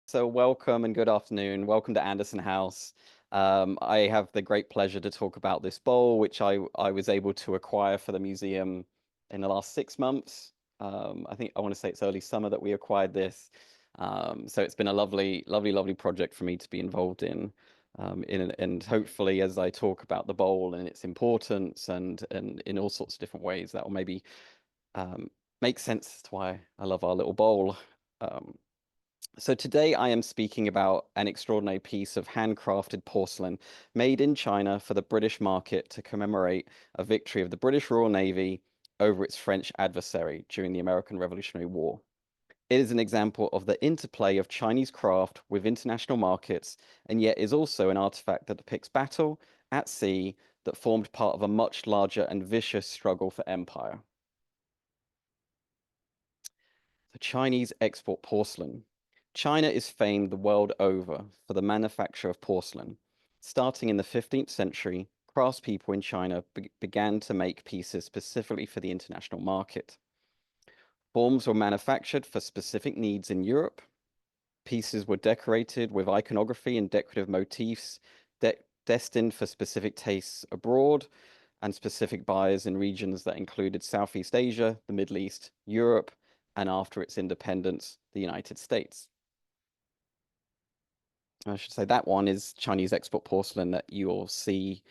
So welcome and good afternoon. Welcome to Anderson House. I have the great pleasure to talk about this bowl, which I was able to acquire for the museum in the last 6 months. I think I want to say it's early summer that we acquired this. So it's been a lovely project for me to be involved in. And hopefully, as I talk about the bowl and its importance and in all sorts of different ways, that will maybe make sense as to why I love our little bowl. Um, so today I am speaking about an extraordinary piece of handcrafted porcelain made in China for the British market to commemorate a victory of the British Royal Navy over its French adversary during the American Revolutionary War. It is an example of the interplay of Chinese craft with international markets, and yet is also an artifact that depicts battle at sea that formed part of a much larger and vicious struggle for empire. The Chinese export porcelain. China is famed the world over for the manufacture of porcelain. Starting in the 15th century, craftspeople in China began to make pieces specifically for the international market. Forms were manufactured for specific needs in Europe. Pieces were decorated with iconography and decorative motifs destined for specific tastes abroad and specific buyers in regions that included Southeast Asia, the Middle East, Europe, and after its independence, the United States. I should say that one is Chinese export porcelain that you'll see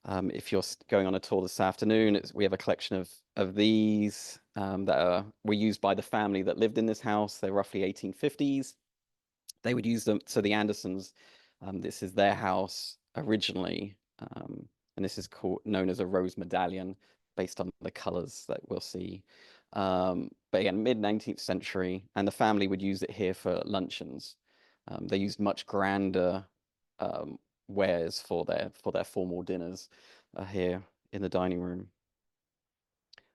if you're going on a tour this afternoon. We have a collection of these that were used by the family that lived in this house. They're roughly 1850s. They would use them. So the Andersons, this is their house originally, and this is known as a rose medallion based on the colors that we'll see. But again, mid-19th century, and the family would use it here for luncheons. They used much grander wares for their formal dinners here in the dining room.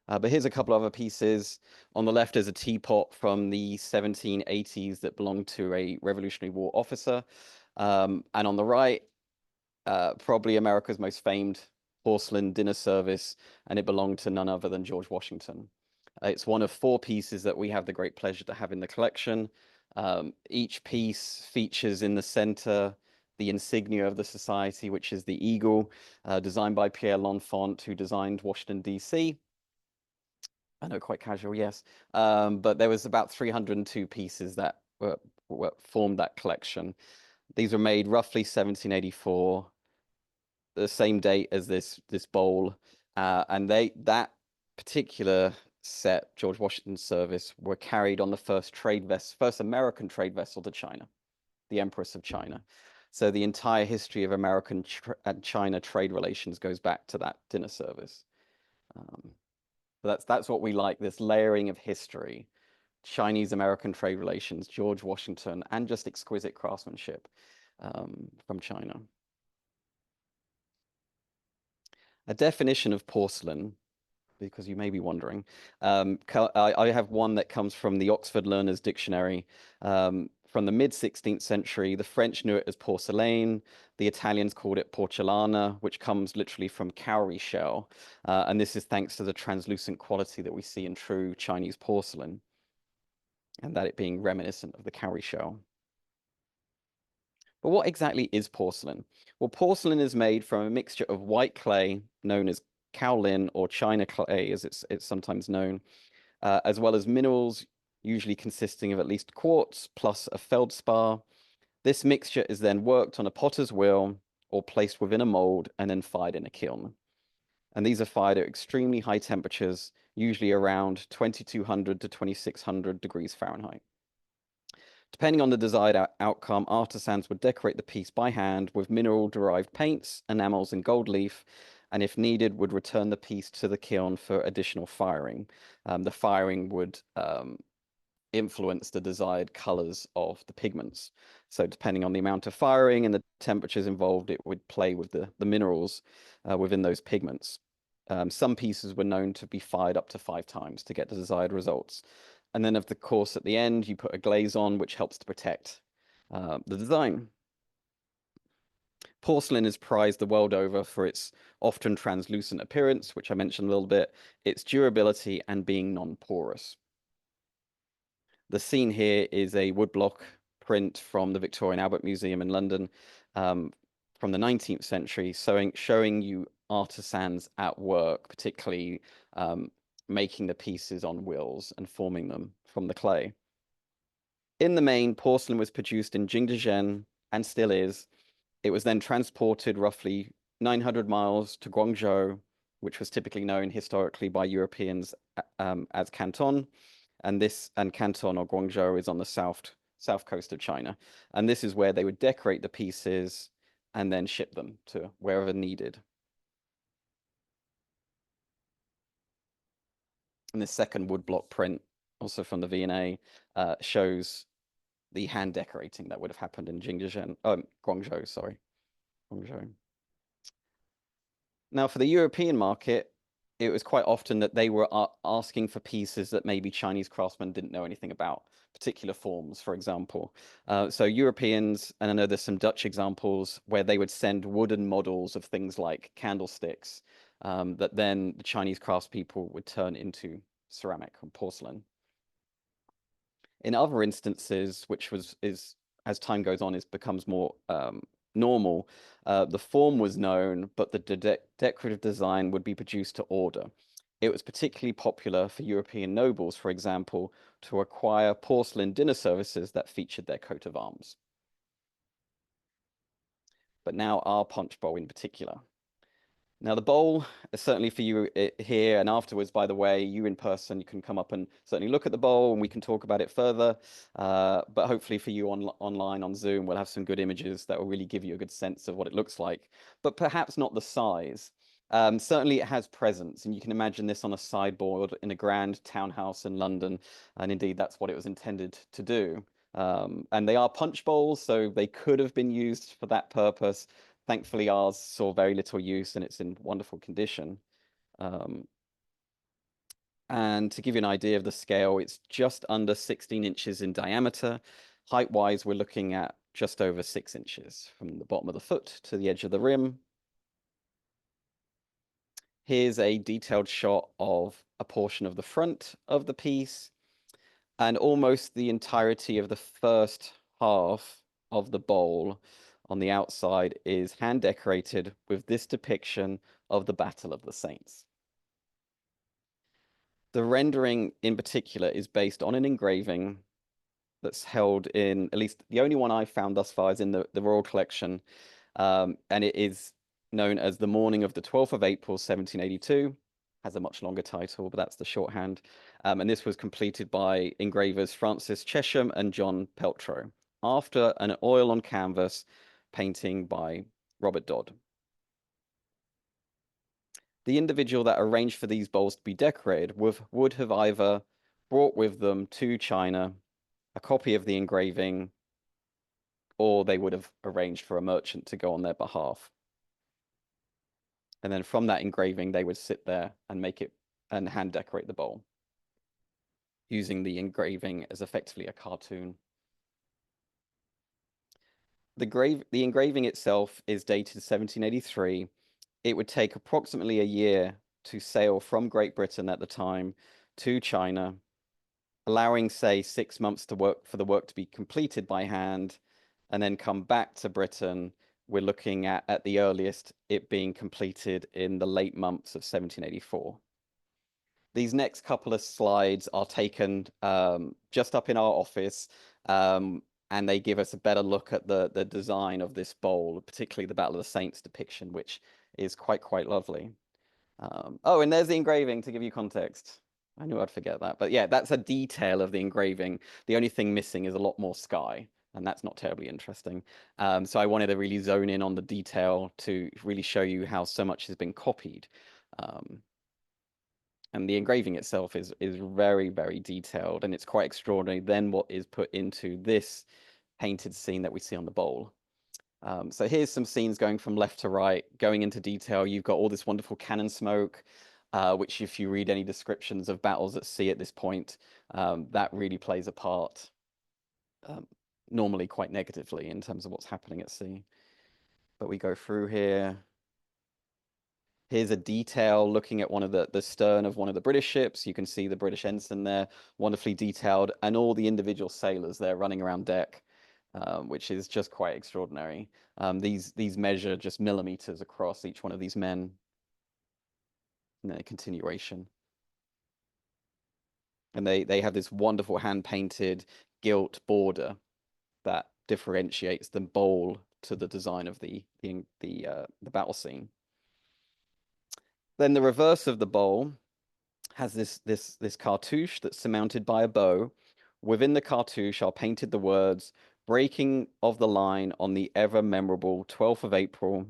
But here's a couple other pieces. On the left is a teapot from the 1780s that belonged to a Revolutionary War officer. And on the right, probably America's most famed porcelain dinner service, and it belonged to none other than George Washington. It's one of 4 pieces that we have the great pleasure to have in the collection. Each piece features in the center the insignia of the society, which is the eagle, designed by Pierre L'Enfant, who designed Washington, D.C. I know, quite casual, yes. But there was about 302 pieces that formed that collection. These were made roughly 1784, the same date as this bowl, and that particular set, George Washington's service, were carried on the first American trade vessel to China, the Empress of China. So the entire history of American and China trade relations goes back to that dinner service. That's what we like, this layering of history, Chinese-American trade relations, George Washington, and just exquisite craftsmanship from China. A definition of porcelain, because you may be wondering. I have one that comes from the Oxford Learner's Dictionary. From the mid-16th century, the French knew it as porcelain. The Italians called it porcellana, which comes literally from cowrie shell. And this is thanks to the translucent quality that we see in true Chinese porcelain, and that it being reminiscent of the cowrie shell. But what exactly is porcelain? Well, porcelain is made from a mixture of white clay, known as kaolin or China clay, as it's sometimes known, as well as minerals, usually consisting of at least quartz plus a feldspar. This mixture is then worked on a potter's wheel or placed within a mold and then fired in a kiln. And these are fired at extremely high temperatures, usually around 2200 to 2600 degrees Fahrenheit. Depending on the desired outcome, artisans would decorate the piece by hand with mineral-derived paints, enamels, and gold leaf, and if needed, would return the piece to the kiln for additional firing. The firing would influence the desired colors of the pigments. So depending on the amount of firing and the temperatures involved, it would play with the minerals within those pigments. Some pieces were known to be fired up to 5 times to get the desired results. And then, of course, at the end, you put a glaze on, which helps to protect the design. Porcelain is prized the world over for its often translucent appearance, which I mentioned a little bit, its durability, and being non-porous. The scene here is a woodblock print from the Victoria and Albert Museum in London from the 19th century, showing you artisans at work, particularly making the pieces on wheels and forming them from the clay. In the main, porcelain was produced in Jingdezhen and still is. It was then transported roughly 900 miles to Guangzhou, which was typically known historically by Europeans as Canton, and Canton or Guangzhou is on the south coast of China, and this is where they would decorate the pieces and then ship them to wherever needed. And this second woodblock print, also from the V&A, shows the hand decorating that would have happened in Guangzhou, sorry, Guangzhou. Now, for the European market, it was quite often that they were asking for pieces that maybe Chinese craftsmen didn't know anything about, particular forms, for example. So Europeans, and I know there's some Dutch examples where they would send wooden models of things like candlesticks that then the Chinese craftspeople would turn into ceramic or porcelain. In other instances, which is as time goes on, becomes more normal, the form was known, but the decorative design would be produced to order. It was particularly popular for European nobles, for example, to acquire porcelain dinner services that featured their coat of arms. But now our punch bowl in particular. Now, the bowl, certainly for you here and afterwards, by the way, you in person, you can come up and certainly look at the bowl and we can talk about it further. But hopefully for you online on Zoom, we'll have some good images that will really give you a good sense of what it looks like, but perhaps not the size. Certainly it has presence, and you can imagine this on a sideboard in a grand townhouse in London. And indeed, that's what it was intended to do. And they are punch bowls, so they could have been used for that purpose. Thankfully, ours saw very little use and it's in wonderful condition. And to give you an idea of the scale, it's just under 16 inches in diameter. Height-wise, we're looking at just over 6 inches from the bottom of the foot to the edge of the rim. Here's a detailed shot of a portion of the front of the piece, and almost the entirety of the first half of the bowl on the outside is hand decorated with this depiction of the Battle of the Saints. The rendering in particular is based on an engraving that's held in, at least the only one I've found thus far is in the Royal Collection, and it is known as The Morning of the 12th of April, 1782. Has a much longer title, but that's the shorthand. And this was completed by engravers Francis Chesham and John Peltro after an oil on canvas painting by Robert Dodd. The individual that arranged for these bowls to be decorated would have either brought with them to China a copy of the engraving, or they would have arranged for a merchant to go on their behalf. And then from that engraving, they would sit there and make it and hand decorate the bowl, using the engraving as effectively a cartoon. The engraving itself is dated 1783. It would take approximately a year to sail from Great Britain at the time to China, allowing, say, 6 months for the work to be completed by hand, and then come back to Britain. We're looking at the earliest, it being completed in the late months of 1784. These next couple of slides are taken just up in our office, and they give us a better look at the design of this bowl, particularly the Battle of the Saints depiction, which is quite lovely. Oh, and there's the engraving to give you context. I knew I'd forget that, but yeah, that's a detail of the engraving. The only thing missing is a lot more sky, and that's not terribly interesting. So I wanted to really zone in on the detail to really show you how so much has been copied. And the engraving itself is very detailed, and it's quite extraordinary then what is put into this painted scene that we see on the bowl. So here's some scenes going from left to right, going into detail. You've got all this wonderful cannon smoke, which if you read any descriptions of battles at sea at this point, that really plays a part, normally quite negatively in terms of what's happening at sea. But we go through here. Here's a detail looking at one of the stern of one of the British ships. You can see the British ensign there, wonderfully detailed, and all the individual sailors there running around deck. which is just quite extraordinary. These measure just millimeters across each one of these men. And then a continuation. And they have this wonderful hand-painted gilt border that differentiates the bowl to the design of the battle scene. Then the reverse of the bowl has this cartouche that's surmounted by a bow. Within the cartouche are painted the words "Breaking of the line on the ever memorable 12th of April,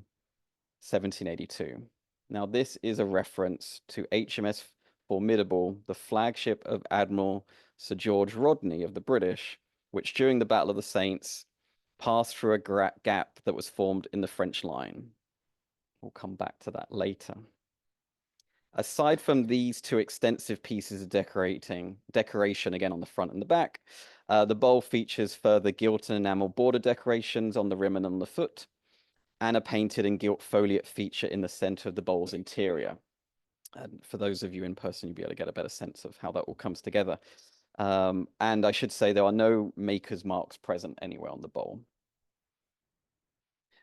1782." Now, this is a reference to HMS Formidable, the flagship of Admiral Sir George Rodney of the British, which during the Battle of the Saints passed through a gap that was formed in the French line. We'll come back to that later. Aside from these two extensive pieces of decoration again on the front and the back, the bowl features further gilt and enamel border decorations on the rim and on the foot, and a painted and gilt foliate feature in the center of the bowl's interior. And for those of you in person, you'll be able to get a better sense of how that all comes together. And I should say there are no maker's marks present anywhere on the bowl.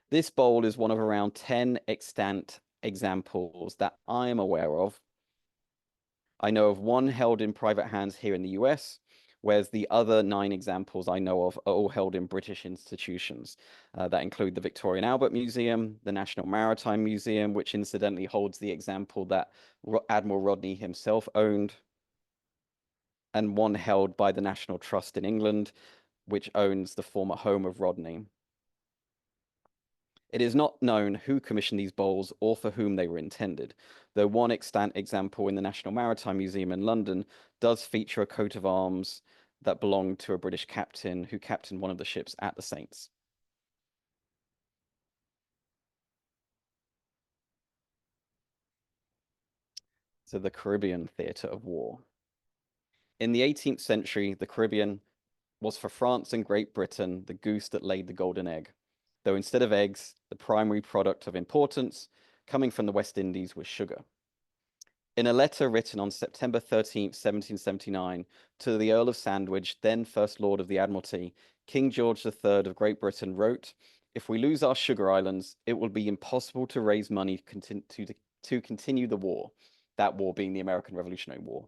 This bowl is one of around 10 extant examples that I am aware of. I know of one held in private hands here in the US, whereas the other 9 examples I know of are all held in British institutions. That include the Victoria and Albert Museum, the National Maritime Museum, which incidentally holds the example that Admiral Rodney himself owned, and one held by the National Trust in England, which owns the former home of Rodney. It is not known who commissioned these bowls or for whom they were intended, though one extant example in the National Maritime Museum in London does feature a coat of arms that belonged to a British captain who captained one of the ships at the Saints. So the Caribbean theatre of war. In the 18th century, the Caribbean was for France and Great Britain the goose that laid the golden egg, though instead of eggs, the primary product of importance coming from the West Indies was sugar. In a letter written on September 13th, 1779, to the Earl of Sandwich, then First Lord of the Admiralty, King George III of Great Britain wrote, "If we lose our sugar islands, it will be impossible to raise money to continue the war," that war being the American Revolutionary War.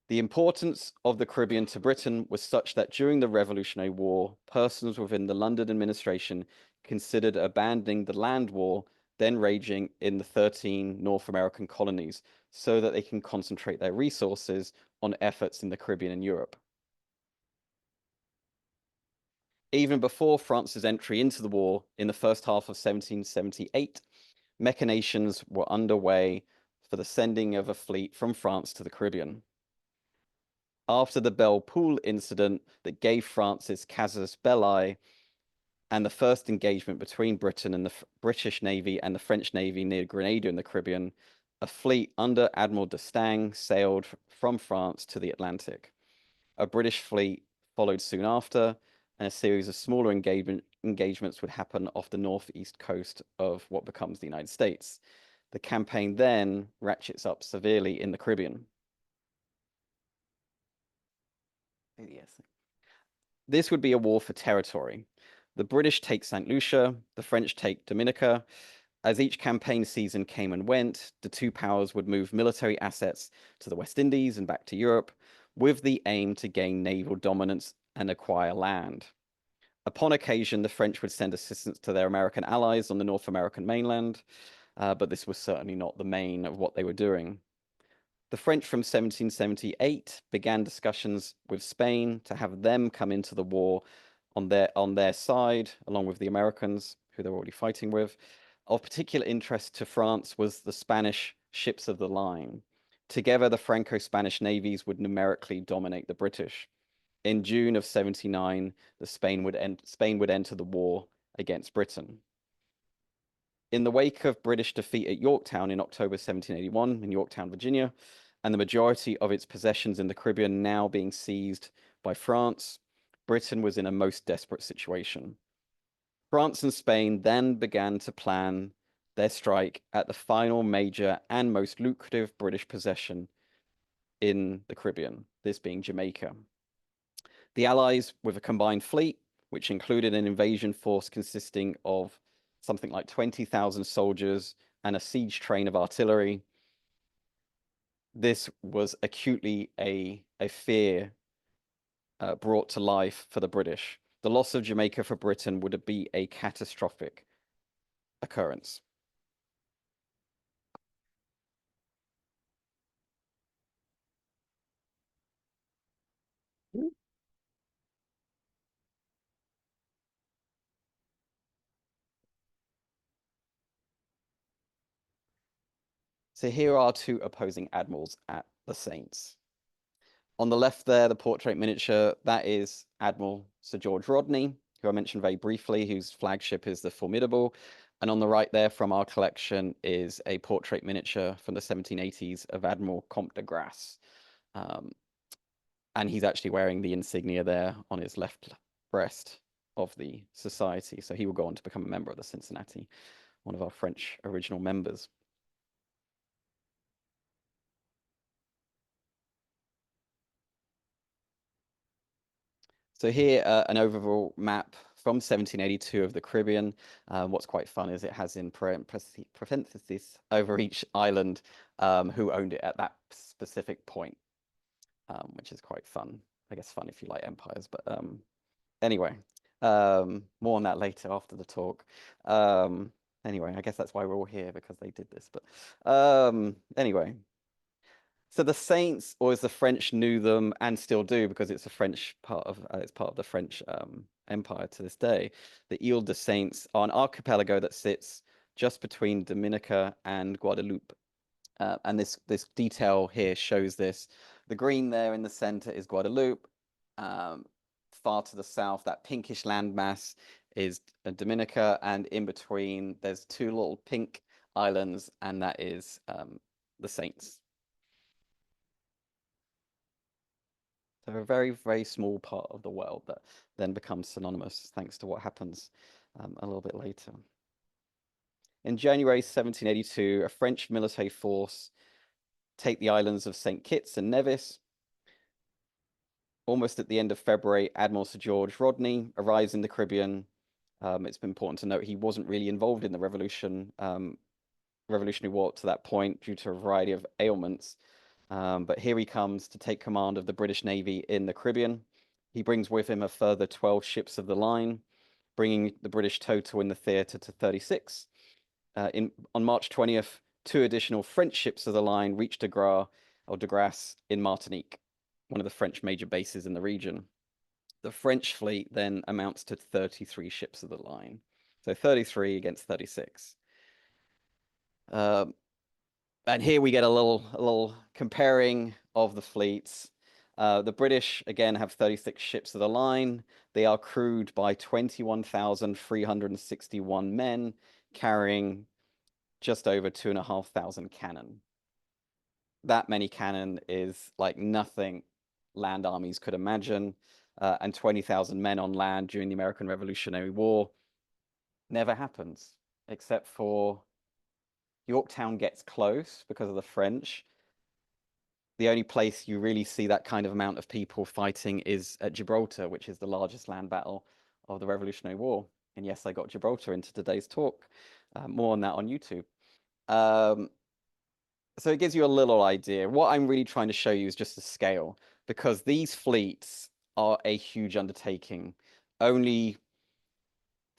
The importance of the Caribbean to Britain was such that during the Revolutionary War, persons within the London administration considered abandoning the land war then raging in the 13 North American colonies so that they can concentrate their resources on efforts in the Caribbean and Europe. Even before France's entry into the war in the first half of 1778, machinations were underway for the sending of a fleet from France to the Caribbean. After the Belle Poule incident that gave France its casus belli and the first engagement between Britain and the British Navy and the French Navy near Grenada in the Caribbean, a fleet under Admiral d'Estaing sailed from France to the Atlantic. A British fleet followed soon after, and a series of smaller engagements would happen off the northeast coast of what becomes the United States. The campaign then ratchets up severely in the Caribbean. Yes. This would be a war for territory. The British take St. Lucia, the French take Dominica. As each campaign season came and went, the two powers would move military assets to the West Indies and back to Europe with the aim to gain naval dominance and acquire land. Upon occasion, the French would send assistance to their American allies on the North American mainland, but this was certainly not the main of what they were doing. The French from 1778 began discussions with Spain to have them come into the war on their side, along with the Americans, who they were already fighting with. Of particular interest to France was the Spanish ships of the line. Together, the Franco-Spanish navies would numerically dominate the British. In June of 79, Spain would enter the war against Britain. In the wake of British defeat at Yorktown in October 1781 in Yorktown, Virginia, and the majority of its possessions in the Caribbean now being seized by France, Britain was in a most desperate situation. France and Spain then began to plan their strike at the final major and most lucrative British possession in the Caribbean, this being Jamaica. The Allies, with a combined fleet, which included an invasion force consisting of something like 20,000 soldiers and a siege train of artillery. This was acutely a fear brought to life for the British. The loss of Jamaica for Britain would be a catastrophic occurrence. So here are two opposing admirals at the Saints. On the left there, the portrait miniature, that is Admiral Sir George Rodney, who I mentioned very briefly, whose flagship is the Formidable. And on the right there from our collection is a portrait miniature from the 1780s of Admiral Comte de Grasse. And he's actually wearing the insignia there on his left breast of the society. So he will go on to become a member of the Cincinnati, one of our French original members. So here, an overall map from 1782 of the Caribbean. What's quite fun is it has in parentheses over each island who owned it at that specific point, which is quite fun. I guess fun if you like empires, but anyway, more on that later after the talk. Anyway, I guess that's why we're all here, because they did this. But anyway, so the Saints, or as the French knew them and still do, because it's a French part of it's part of the French Empire to this day. The Ile de Saints are an archipelago that sits just between Dominica and Guadeloupe. And this detail here shows this. The green there in the center is Guadeloupe. Far to the south, that pinkish landmass is Dominica, and in between there's two little pink islands, and that is the Saints. So a very, very small part of the world that then becomes synonymous thanks to what happens a little bit later. In January 1782, a French military force take the islands of St. Kitts and Nevis. Almost at the end of February, Admiral Sir George Rodney arrives in the Caribbean. It's been important to note he wasn't really involved in the Revolutionary War to that point due to a variety of ailments. But here he comes to take command of the British Navy in the Caribbean. He brings with him a further 12 ships of the line, bringing the British total in the theatre to 36. On March 20th, two additional French ships of the line reached de Grasse in Martinique, one of the French major bases in the region. The French fleet then amounts to 33 ships of the line. So 33 against 36. And here we get a little comparing of the fleets. The British, again, have 36 ships of the line. They are crewed by 21,361 men, carrying just over 2,500 cannon. That many cannon is like nothing land armies could imagine. And 20,000 men on land during the American Revolutionary War never happens, except for Yorktown gets close because of the French. The only place you really see that kind of amount of people fighting is at Gibraltar, which is the largest land battle of the Revolutionary War. And yes, I got Gibraltar into today's talk. More on that on YouTube. So it gives you a little idea. What I'm really trying to show you is just the scale, because these fleets are a huge undertaking. Only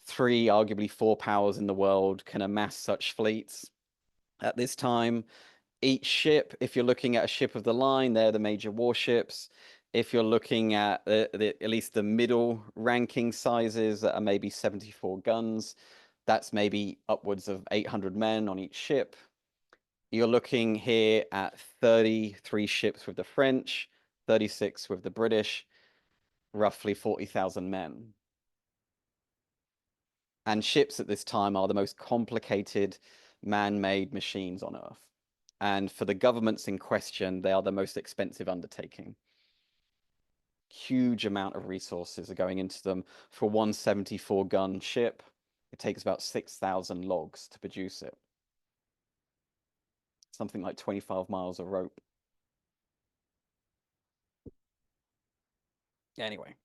three, arguably four powers in the world can amass such fleets at this time. Each ship, if you're looking at a ship of the line, they're the major warships. If you're looking at at least the middle ranking sizes that are maybe 74 guns, that's maybe upwards of 800 men on each ship. You're looking here at 33 ships with the French, 36 with the British, roughly 40,000 men. And ships at this time are the most complicated man-made machines on Earth. And for the governments in question, they are the most expensive undertaking. Huge amount of resources are going into them. For one 74-gun ship, it takes about 6,000 logs to produce it. Something like 25 miles of rope. Anyway,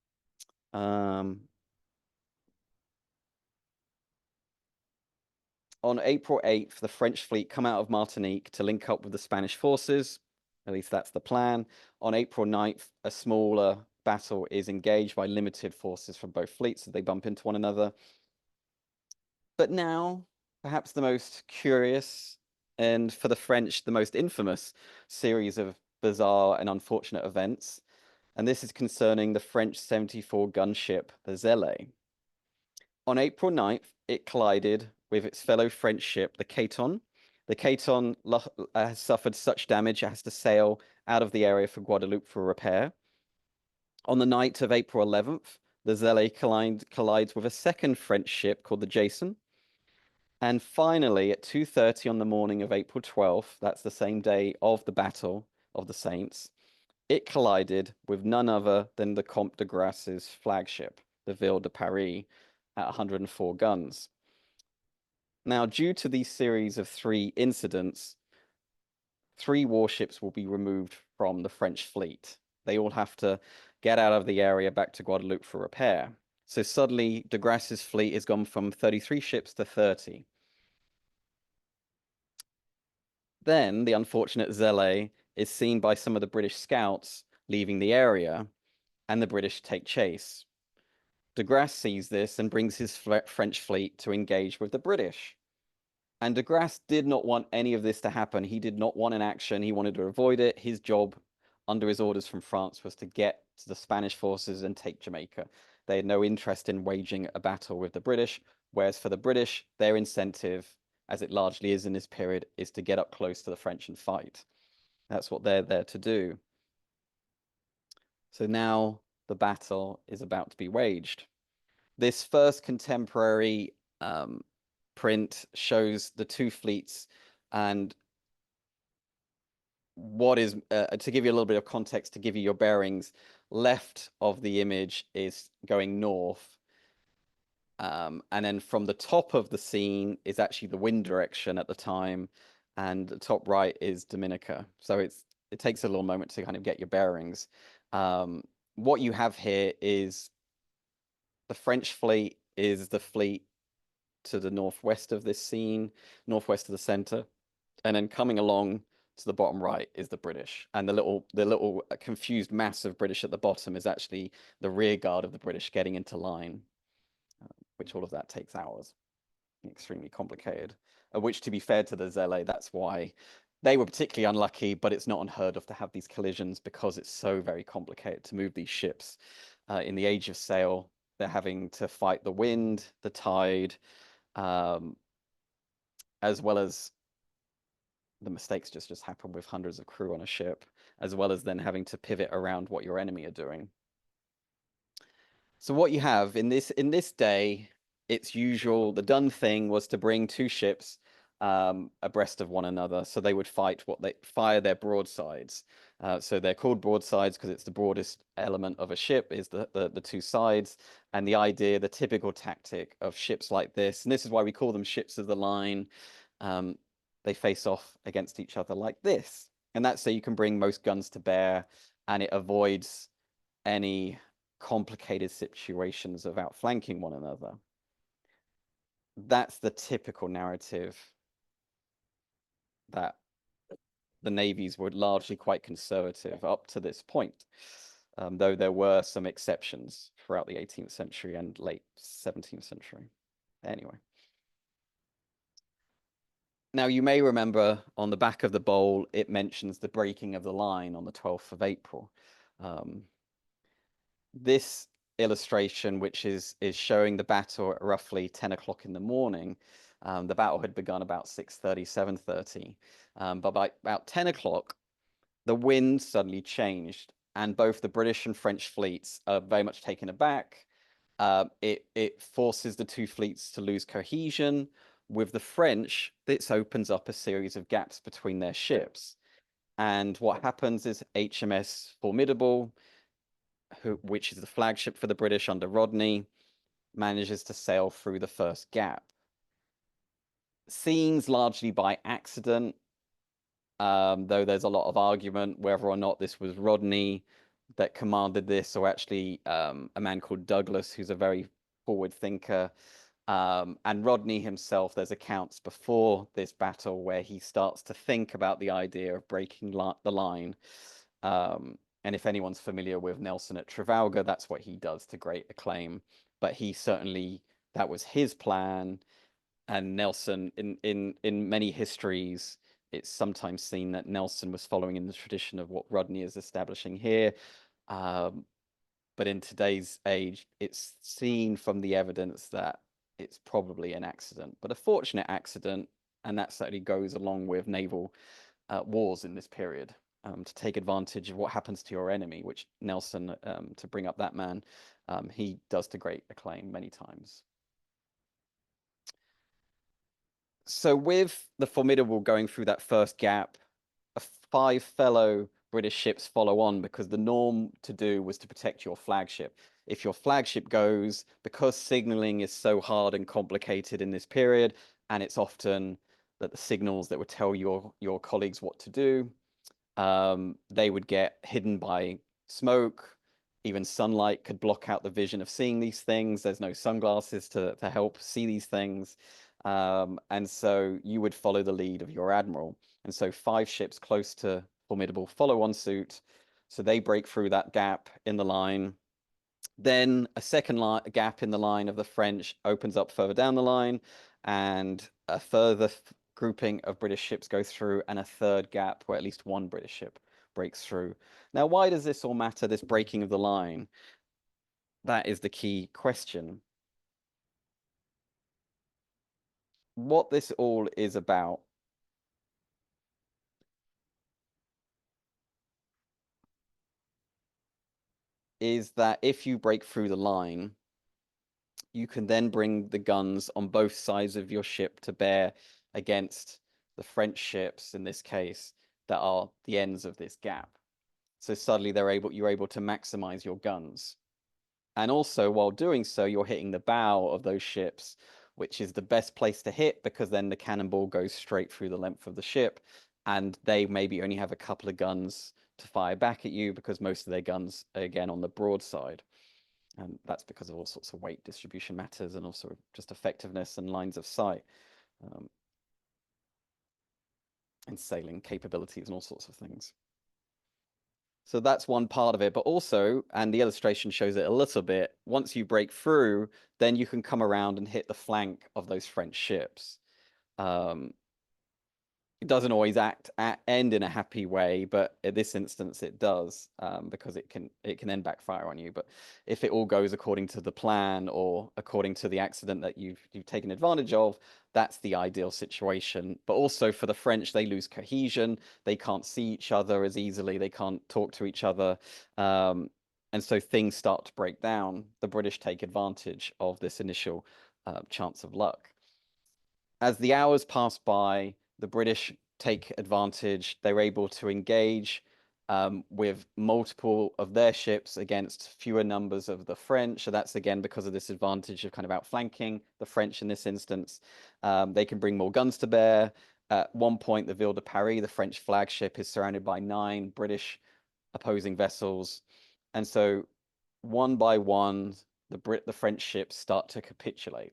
On April 8th, the French fleet come out of Martinique to link up with the Spanish forces. At least that's the plan. On April 9th, a smaller battle is engaged by limited forces from both fleets as they bump into one another. But now, perhaps the most curious and for the French, the most infamous series of bizarre and unfortunate events. And this is concerning the French 74 gunship, the Zélé. On April 9th, it collided with its fellow French ship, the Caton. The Caton has suffered such damage it has to sail out of the area for Guadeloupe for repair. On the night of April 11th, the Zélé collides with a second French ship called the Jason. And finally, at 2:30 on the morning of April 12th, that's the same day of the Battle of the Saints, it collided with none other than the Comte de Grasse's flagship, the Ville de Paris, at 104 guns. Now, due to these series of 3 incidents, 3 warships will be removed from the French fleet. They all have to get out of the area back to Guadeloupe for repair. So suddenly, de Grasse's fleet has gone from 33 ships to 30. Then the unfortunate Zélé is seen by some of the British scouts leaving the area, and the British take chase. De Grasse sees this and brings his French fleet to engage with the British. And de Grasse did not want any of this to happen. He did not want an action. He wanted to avoid it. His job, under his orders from France, was to get to the Spanish forces and take Jamaica. They had no interest in waging a battle with the British, whereas for the British, their incentive, as it largely is in this period, is to get up close to the French and fight. That's what they're there to do. So now the battle is about to be waged. This first contemporary print shows the 2 fleets, and what is, to give you a little bit of context, to give you your bearings, left of the image is going north, and then from the top of the scene is actually the wind direction at the time, and the top right is Dominica. So it takes a little moment to kind of get your bearings. What you have here is the French fleet is the fleet to the northwest of this scene, northwest of the center, and then coming along to the bottom right is the British, and the little confused mass of British at the bottom is actually the rear guard of the British getting into line, which all of that takes hours. Extremely complicated. Which, to be fair to the Zélé, that's why they were particularly unlucky, but it's not unheard of to have these collisions because it's so very complicated to move these ships. In the age of sail, they're having to fight the wind, the tide, as well as the mistakes just happen with hundreds of crew on a ship, as well as then having to pivot around what your enemy are doing. So what you have in this day, it's usual, the done thing was to bring 2 ships abreast of one another, so they would fire their broadsides. So they're called broadsides because it's the broadest element of a ship is the 2 sides, and the idea, the typical tactic of ships like this, and this is why we call them ships of the line, they face off against each other like this, and that's so you can bring most guns to bear, and it avoids any complicated situations of outflanking one another. That's the typical narrative that the navies were largely quite conservative up to this point, though there were some exceptions throughout the 18th century and late 17th century. Anyway. Now, you may remember on the back of the bowl, it mentions the breaking of the line on the 12th of April. This illustration, which is showing the battle at roughly 10 o'clock in the morning, the battle had begun about 6:30, 7:30. But by about 10 o'clock, the wind suddenly changed, and both the British and French fleets are very much taken aback. It forces the 2 fleets to lose cohesion. With the French, this opens up a series of gaps between their ships. And what happens is HMS Formidable, which is the flagship for the British under Rodney, manages to sail through the first gap. Seems largely by accident, though there's a lot of argument whether or not this was Rodney that commanded this, or actually a man called Douglas, who's a very forward thinker. And Rodney himself, there's accounts before this battle where he starts to think about the idea of breaking the line. And if anyone's familiar with Nelson at Trafalgar, that's what he does to great acclaim. But he certainly, that was his plan. And Nelson, in many histories, it's sometimes seen that Nelson was following in the tradition of what Rodney is establishing here. But in today's age, it's seen from the evidence that it's probably an accident, but a fortunate accident, and that certainly goes along with naval wars in this period, to take advantage of what happens to your enemy, which Nelson, to bring up that man, he does to great acclaim many times. So with the Formidable going through that first gap, 5 fellow British ships follow on because the norm to do was to protect your flagship. If your flagship goes, because signaling is so hard and complicated in this period, and it's often that the signals that would tell your colleagues what to do, they would get hidden by smoke. Even sunlight could block out the vision of seeing these things. There's no sunglasses to help see these things. And so you would follow the lead of your admiral. And so 5 ships close to Formidable follow on suit. So they break through that gap in the line. Then a second gap in the line of the French opens up further down the line, and a further grouping of British ships go through, and a third gap where at least one British ship breaks through. Now, why does this all matter, this breaking of the line? That is the key question. What this all is about is that if you break through the line, you can then bring the guns on both sides of your ship to bear against the French ships, in this case, that are the ends of this gap. So suddenly you're able to maximize your guns. And also, while doing so, you're hitting the bow of those ships, which is the best place to hit because then the cannonball goes straight through the length of the ship, and they maybe only have a couple of guns to fire back at you because most of their guns are again on the broadside. And that's because of all sorts of weight distribution matters and also just effectiveness and lines of sight, and sailing capabilities and all sorts of things. So that's one part of it, but also, and the illustration shows it a little bit, once you break through, then you can come around and hit the flank of those French ships. It doesn't always end in a happy way, but in this instance it does, because it can then backfire on you. But if it all goes according to the plan or according to the accident that you've taken advantage of, that's the ideal situation. But also for the French, they lose cohesion. They can't see each other as easily. They can't talk to each other. And so things start to break down. The British take advantage of this initial chance of luck. As the hours pass by, the British take advantage. They're able to engage with multiple of their ships against fewer numbers of the French. So that's again because of this advantage of kind of outflanking the French in this instance. They can bring more guns to bear. At one point, the Ville de Paris, the French flagship, is surrounded by 9 British opposing vessels. And so one by one, the French ships start to capitulate.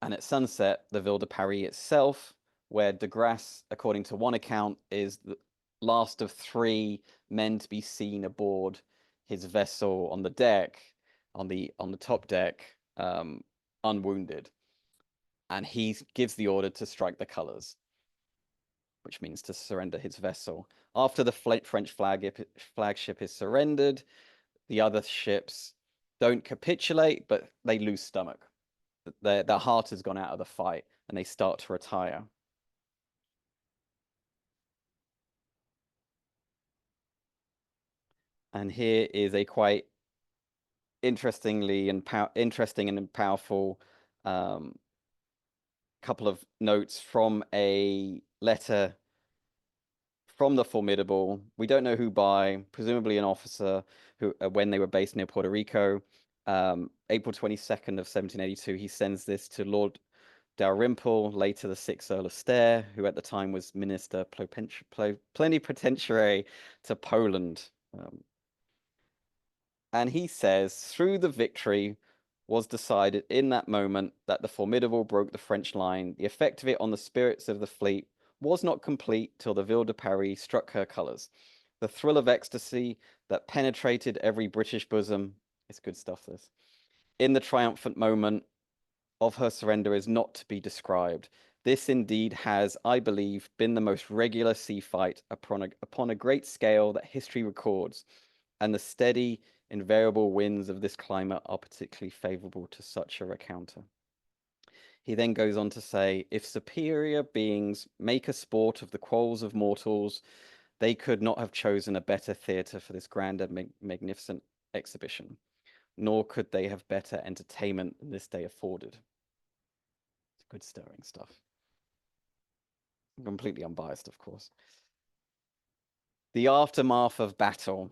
And at sunset, the Ville de Paris itself, where de Grasse, according to one account, is the last of 3 men to be seen aboard his vessel on the deck, on the top deck, unwounded. And he gives the order to strike the colors, which means to surrender his vessel. After the French flagship is surrendered, the other ships don't capitulate, but they lose stomach. Their heart has gone out of the fight and they start to retire. And here is a quite interesting and powerful couple of notes from a letter from the Formidable. We don't know who by, presumably an officer who, when they were based near Puerto Rico, April 22nd of 1782, he sends this to Lord Dalrymple, later the 6th Earl of Stair, who at the time was Minister Plenipotentiary to Poland. And he says, through the victory was decided in that moment that the formidable broke the French line. The effect of it on the spirits of the fleet was not complete till the Ville de Paris struck her colours. The thrill of ecstasy that penetrated every British bosom, it's good stuff, this, in the triumphant moment of her surrender is not to be described. This indeed has, I believe, been the most regular sea fight upon a great scale that history records, and the steady, invariable winds of this climate are particularly favorable to such a rencounter. He then goes on to say, if superior beings make a sport of the quarrels of mortals, they could not have chosen a better theatre for this grand and magnificent exhibition, nor could they have better entertainment than this day afforded. It's good stirring stuff. Completely unbiased, of course. The aftermath of battle.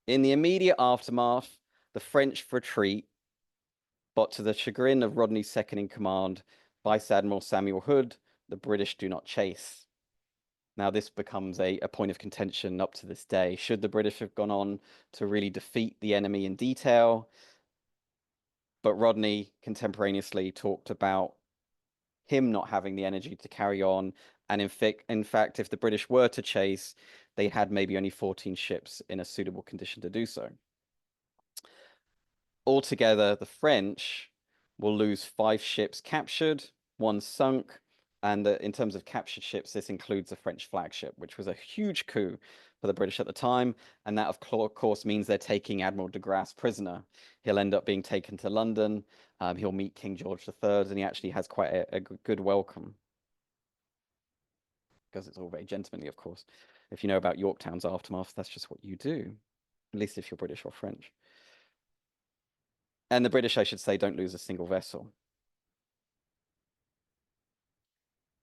In the immediate aftermath, the French retreat, but to the chagrin of Rodney's second in command, Vice Admiral Samuel Hood, the British do not chase. Now, this becomes a point of contention up to this day. Should the British have gone on to really defeat the enemy in detail? But Rodney contemporaneously talked about him not having the energy to carry on. And in fact, if the British were to chase, they had maybe only 14 ships in a suitable condition to do so. Altogether, the French will lose 5 ships captured, 1 sunk, and in terms of captured ships, this includes the French flagship, which was a huge coup for the British at the time, and that, of course, means they're taking Admiral de Grasse prisoner. He'll end up being taken to London. He'll meet King George III, and he actually has quite a good welcome, because it's all very gentlemanly, of course. If you know about Yorktown's aftermath, that's just what you do, at least if you're British or French. And the British, I should say, don't lose a single vessel.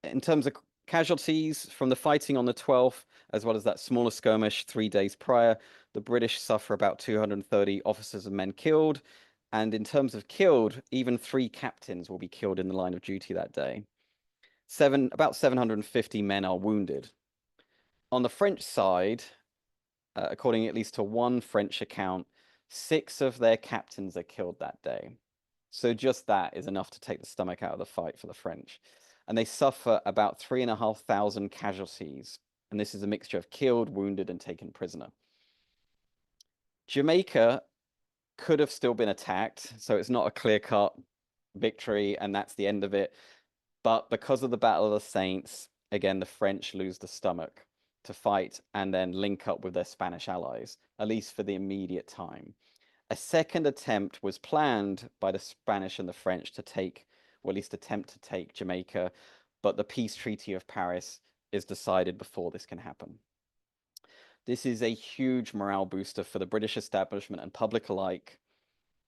In terms of casualties from the fighting on the 12th, as well as that smaller skirmish 3 days prior, the British suffer about 230 officers and men killed. And in terms of killed, even 3 captains will be killed in the line of duty that day. About 750 men are wounded. On the French side, according at least to one French account, 6 of their captains are killed that day. So just that is enough to take the stomach out of the fight for the French. And they suffer about 3,500 casualties. And this is a mixture of killed, wounded, and taken prisoner. Jamaica could have still been attacked, so it's not a clear-cut victory, and that's the end of it. But because of the Battle of the Saints, again, the French lose the stomach to fight and then link up with their Spanish allies, at least for the immediate time. A second attempt was planned by the Spanish and the French to take, or at least attempt to take, Jamaica, but the Peace Treaty of Paris is decided before this can happen. This is a huge morale booster for the British establishment and public alike,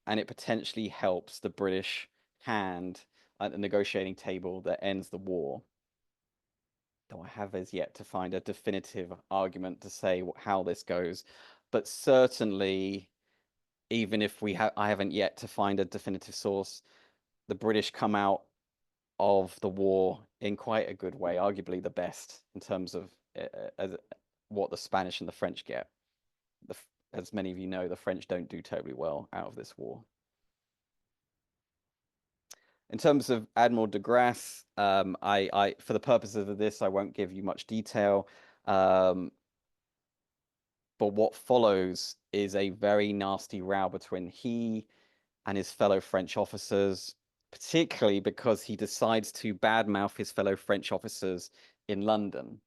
and it potentially helps the British hand at the negotiating table that ends the war. Though I have as yet to find a definitive argument to say how this goes, but certainly, even if I haven't yet to find a definitive source, the British come out of the war in quite a good way, arguably the best in terms of what the Spanish and the French get. As many of you know, the French don't do terribly well out of this war. In terms of Admiral de Grasse, for the purposes of this, I won't give you much detail. But what follows is a very nasty row between he and his fellow French officers, particularly because he decides to badmouth his fellow French officers in London,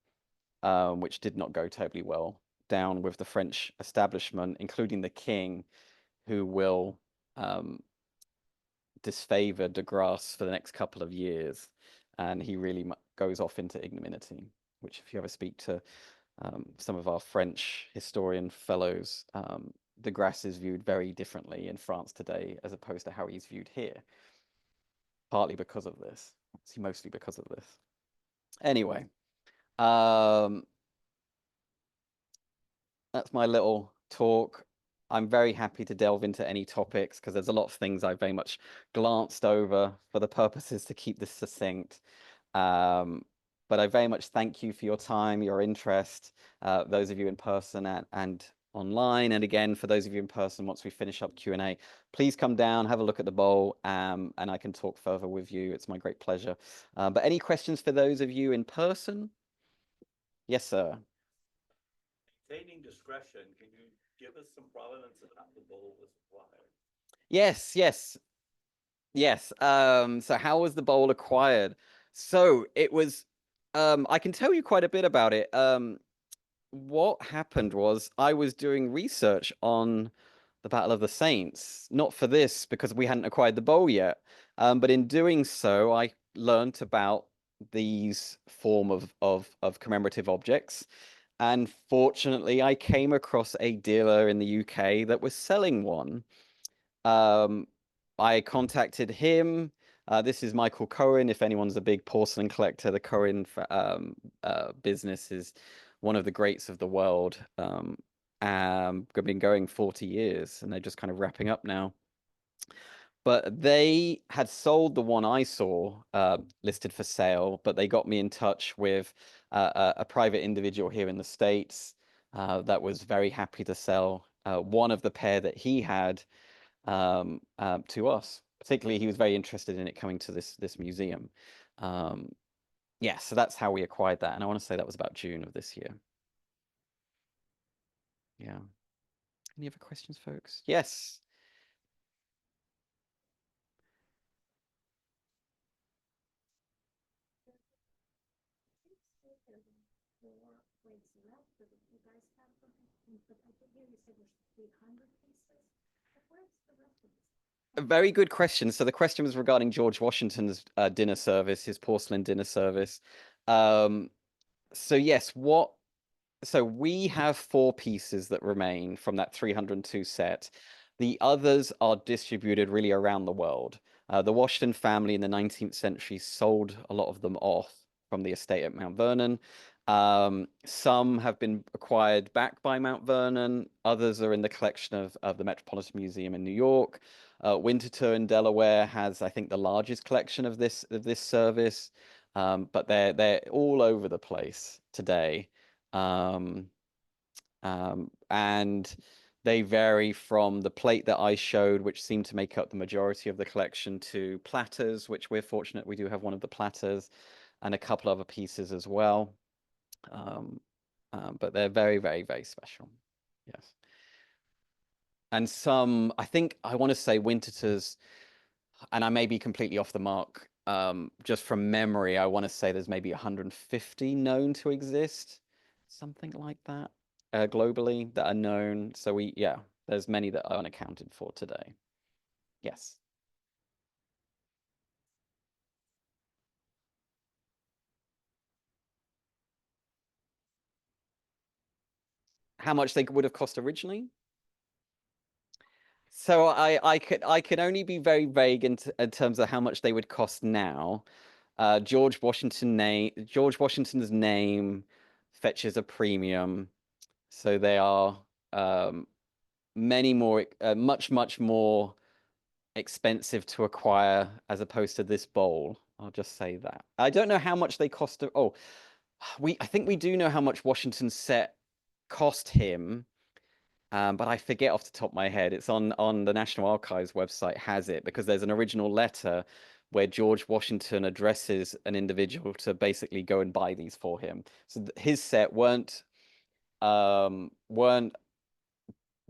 which did not go terribly well down with the French establishment, including the king, who will disfavor de Grasse for the next couple of years. And he really goes off into ignominy, which if you ever speak to some of our French historian fellows, de Grasse is viewed very differently in France today as opposed to how he's viewed here. Partly because of this. Mostly because of this. Anyway, that's my little talk. I'm very happy to delve into any topics because there's a lot of things I very much glanced over for the purposes to keep this succinct. But I very much thank you for your time, your interest, those of you in person and online. And again, for those of you in person, once we finish up Q&A, please come down, have a look at the bowl, and I can talk further with you. It's my great pleasure. But any questions for those of you in person? Yes, sir. Maintaining discretion, can you give us some provenance of how the bowl was acquired? Yes, yes, yes. So how was the bowl acquired? So it was, I can tell you quite a bit about it. What happened was I was doing research on the Battle of the Saints, not for this because we hadn't acquired the bowl yet, but in doing so, I learnt about these form of commemorative objects, and fortunately, I came across a dealer in the UK that was selling one. Um, I contacted him. This is Michael Cohen. If anyone's a big porcelain collector, the Cohen business is one of the greats of the world. Been going 40 years, and they're just kind of wrapping up now. But they had sold the one I saw listed for sale, but they got me in touch with a private individual here in the States that was very happy to sell one of the pair that he had to us. Particularly, he was very interested in it coming to this museum. Yeah, so that's how we acquired that, and I want to say that was about June of this year. Yeah. Any other questions, folks? Yes. A very good question. So the question was regarding George Washington's dinner service, his porcelain dinner service. So yes, so we have 4 pieces that remain from that 302 set. The others are distributed really around the world. The Washington family in the 19th century sold a lot of them off from the estate at Mount Vernon. Some have been acquired back by Mount Vernon. Others are in the collection of the Metropolitan Museum in New York. Winterthur in Delaware has, I think, the largest collection of this service. But they're all over the place today. Um, and they vary from the plate that I showed, which seemed to make up the majority of the collection, to platters, which we're fortunate we do have one of the platters, and a couple other pieces as well. But they're very, very, very special. Yes. And some, I think I want to say Winterthur's, and I may be completely off the mark, just from memory, I want to say there's maybe 150 known to exist, something like that, globally that are known. So yeah, there's many that are unaccounted for today. Yes. How much they would have cost originally? So I can only be very vague in terms of how much they would cost now. George Washington's name fetches a premium, so they are many more, much more expensive to acquire as opposed to this bowl. I'll just say that. I don't know how much they cost. Oh, I think we do know how much Washington's set cost him, but I forget off the top of my head. It's on the National Archives website, has it, because there's an original letter where George Washington addresses an individual to basically go and buy these for him. So his set weren't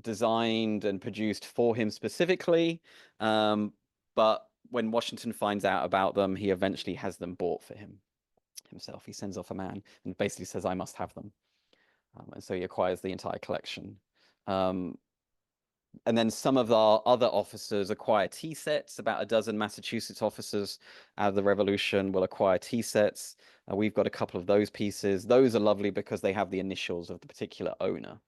designed and produced for him specifically, but when Washington finds out about them, he eventually has them bought for himself. He sends off a man and basically says, "I must have them," and so he acquires the entire collection. Um, and then some of our other officers acquire tea sets. About a dozen Massachusetts officers out of the Revolution will acquire tea sets. We've got a couple of those pieces. Those are lovely because they have the initials of the particular owner.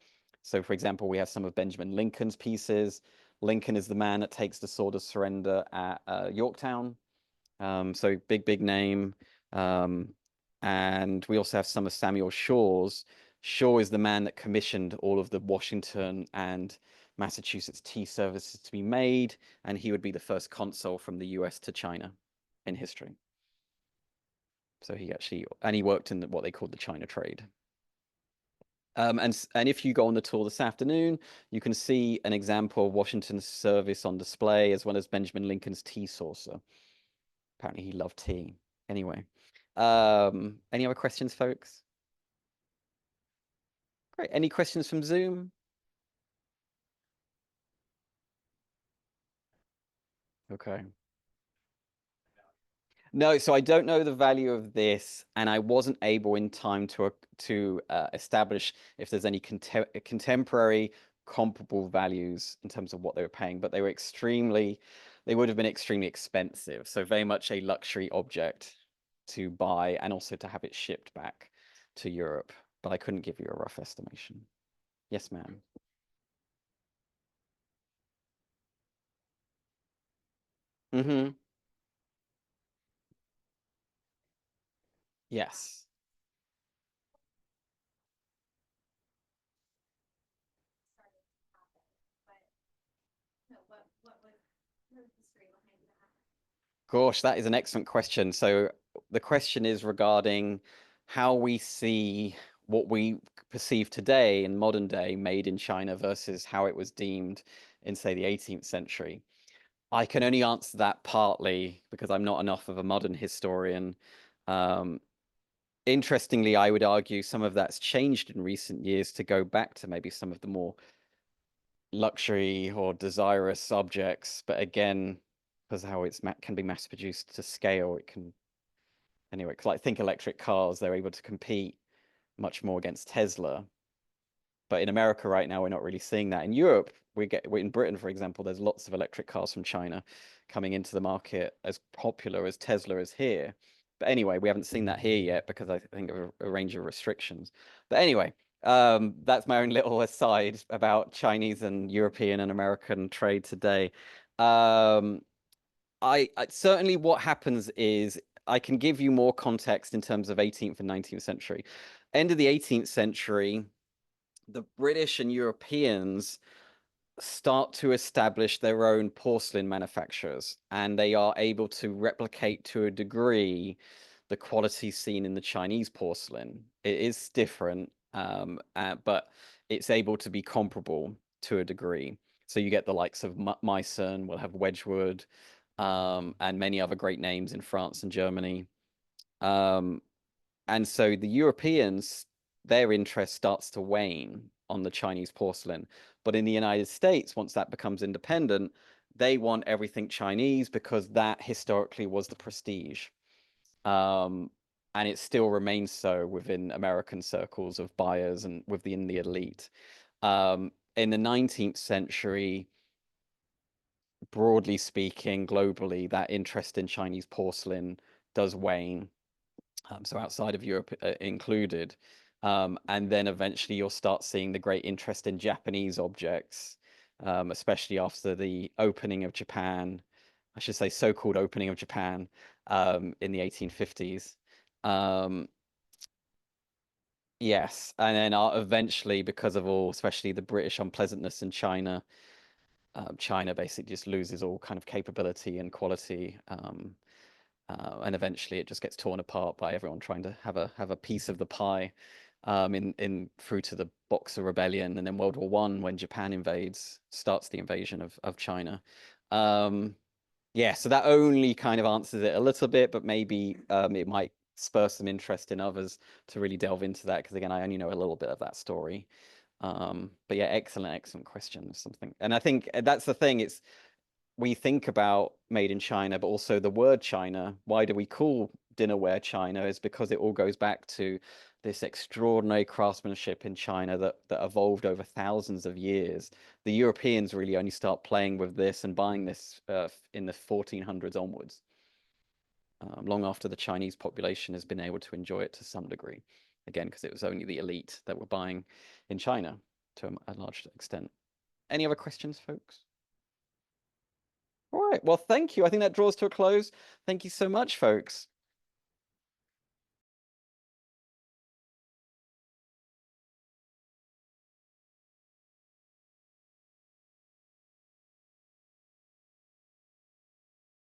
So, for example, we have some of Benjamin Lincoln's pieces. Lincoln is the man that takes the sword of surrender at Yorktown. So big name. And we also have some of Samuel Shaw's. Shaw is the man that commissioned all of the Washington and Massachusetts tea services to be made, and he would be the first consul from the US to China in history. So he worked in what they called the China trade. And if you go on the tour this afternoon, you can see an example of Washington's service on display, as well as Benjamin Lincoln's tea saucer. Apparently, he loved tea. Anyway, any other questions, folks? Great. Any questions from Zoom? Okay. No, so I don't know the value of this, and I wasn't able in time to establish if there's any contemporary comparable values in terms of what they were paying, but they would have been extremely expensive. So very much a luxury object to buy and also to have it shipped back to Europe. But I couldn't give you a rough estimation. Yes, ma'am. Mm-hmm. Yes. Gosh, that is an excellent question. So the question is regarding how we see what we perceive today in modern day made in China versus how it was deemed in, say, the 18th century. I can only answer that partly because I'm not enough of a modern historian. Um, Interestingly, I would argue some of that's changed in recent years to go back to maybe some of the more luxury or desirous objects. But again, because how it's can be mass produced to scale, it can anyway. Because like think electric cars, they're able to compete much more against Tesla. But in America right now, we're not really seeing that. In Europe, we're in Britain, for example, there's lots of electric cars from China coming into the market as popular as Tesla is here. But anyway, we haven't seen that here yet because I think of a range of restrictions. But anyway, that's my own little aside about Chinese and European and American trade today. Um, I certainly what happens is I can give you more context in terms of 18th and 19th century. End of the 18th century, the British and Europeans start to establish their own porcelain manufacturers, and they are able to replicate to a degree the quality seen in the Chinese porcelain. It is different, but it's able to be comparable to a degree. So you get the likes of Meissen, we'll have Wedgwood, and many other great names in France and Germany. Um, and so the Europeans, their interest starts to wane on the Chinese porcelain. But in the United States, once that becomes independent, they want everything Chinese because that historically was the prestige. Um, and it still remains so within American circles of buyers and within the elite. In the 19th century, broadly speaking, globally, that interest in Chinese porcelain does wane. So outside of Europe included. And then eventually you'll start seeing the great interest in Japanese objects, especially after the opening of Japan, I should say so-called opening of Japan in the 1850s. Um, yes, and then eventually, because of all, especially the British unpleasantness in China, China basically just loses all kind of capability and quality. And eventually it just gets torn apart by everyone trying to have a piece of the pie in through to the Boxer Rebellion, and then World War One when Japan starts the invasion of China. Um, yeah, so that only kind of answers it a little bit, but maybe it might spur some interest in others to really delve into that, because again, I only know a little bit of that story. But yeah, excellent question. Something, and I think that's the thing. It's we think about made in China, but also the word China. Why do we call dinnerware China? Is because it all goes back to this extraordinary craftsmanship in China that evolved over thousands of years. The Europeans really only start playing with this and buying this in the 1400s onwards, long after the Chinese population has been able to enjoy it to some degree. Again, because it was only the elite that were buying in China to a large extent. Any other questions, folks? All right. Well, thank you. I think that draws to a close. Thank you so much, folks.